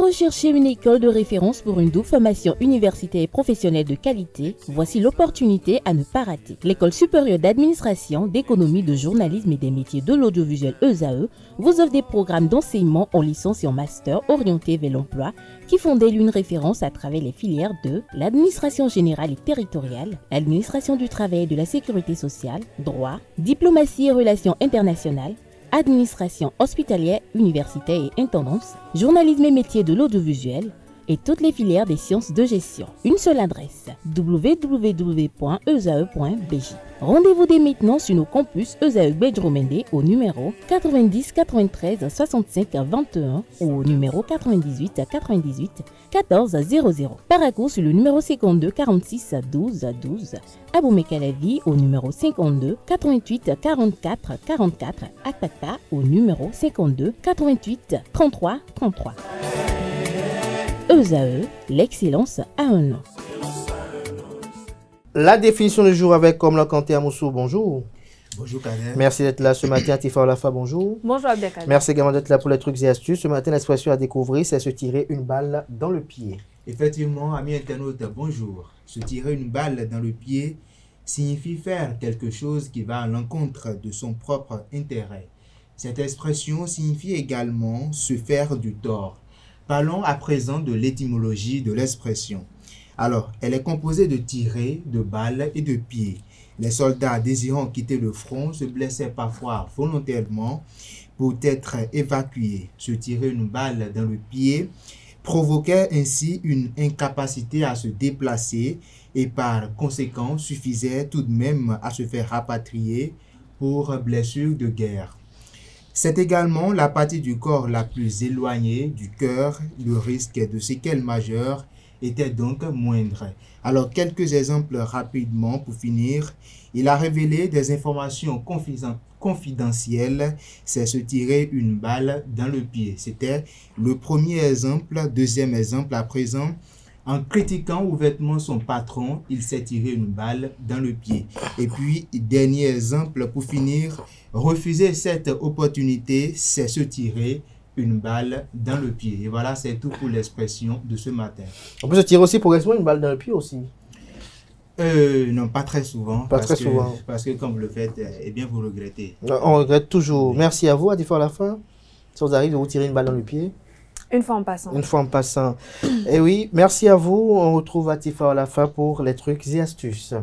recherchez une école de référence pour une double formation universitaire et professionnelle de qualité? Voici l'opportunité à ne pas rater. L'École supérieure d'administration, d'économie, de journalisme et des métiers de l'audiovisuel ESAE vous offre des programmes d'enseignement en licence et en master orientés vers l'emploi qui font d'elle une référence à travers les filières de l'administration générale et territoriale, l'administration du travail et de la sécurité sociale, droit, diplomatie et relations internationales, administration hospitalière, universitaire et intendance, journalisme et métiers de l'audiovisuel et toutes les filières des sciences de gestion. Une seule adresse, www.esae.bj. Rendez-vous dès maintenant sur nos campus ESAE Bedjromende au numéro 90 93 65 21 ou au numéro 98 98 14 00. Paracourt sur le numéro 52 46 12 12. Aboumé-Calavi au numéro 52 88 44 44. Akpaka au numéro 52 88 33 33. ESAE, l'excellence a un nom. La définition du jour avec Komla Kanté Amoussou, bonjour. Bonjour Kader. Merci d'être là ce matin, Tifa Olafa, bonjour. Bonjour Abdelkader. Merci également d'être là pour les trucs et astuces. Ce matin, l'expression à découvrir, c'est se tirer une balle dans le pied. Effectivement, amis internautes, bonjour. Se tirer une balle dans le pied signifie faire quelque chose qui va à l'encontre de son propre intérêt. Cette expression signifie également se faire du tort. Parlons à présent de l'étymologie de l'expression. Alors, elle est composée de tirer, de balles et de pieds. Les soldats désirant quitter le front se blessaient parfois volontairement pour être évacués. Se tirer une balle dans le pied provoquait ainsi une incapacité à se déplacer et par conséquent suffisait tout de même à se faire rapatrier pour blessure de guerre. C'est également la partie du corps la plus éloignée du cœur. Le risque de séquelles majeures était donc moindre. Alors, quelques exemples rapidement pour finir. Il a révélé des informations confidentielles. C'est se tirer une balle dans le pied. C'était le premier exemple. Deuxième exemple, à présent, en critiquant ouvertement son patron, il s'est tiré une balle dans le pied. Et puis, dernier exemple pour finir, refuser cette opportunité, c'est se tirer une balle dans le pied. Et voilà, c'est tout pour l'expression de ce matin. On peut se tirer aussi progressivement une balle dans le pied aussi. Non, pas très souvent. Pas très souvent. Parce que quand vous le faites, eh bien, vous regrettez. On regrette toujours. Oui. Merci à vous, à la fin. Ça vous arrive de vous tirer une balle dans le pied? Une fois en passant. Une fois en passant. Et oui, merci à vous. On retrouve à Tifa à la fin pour les trucs et astuces.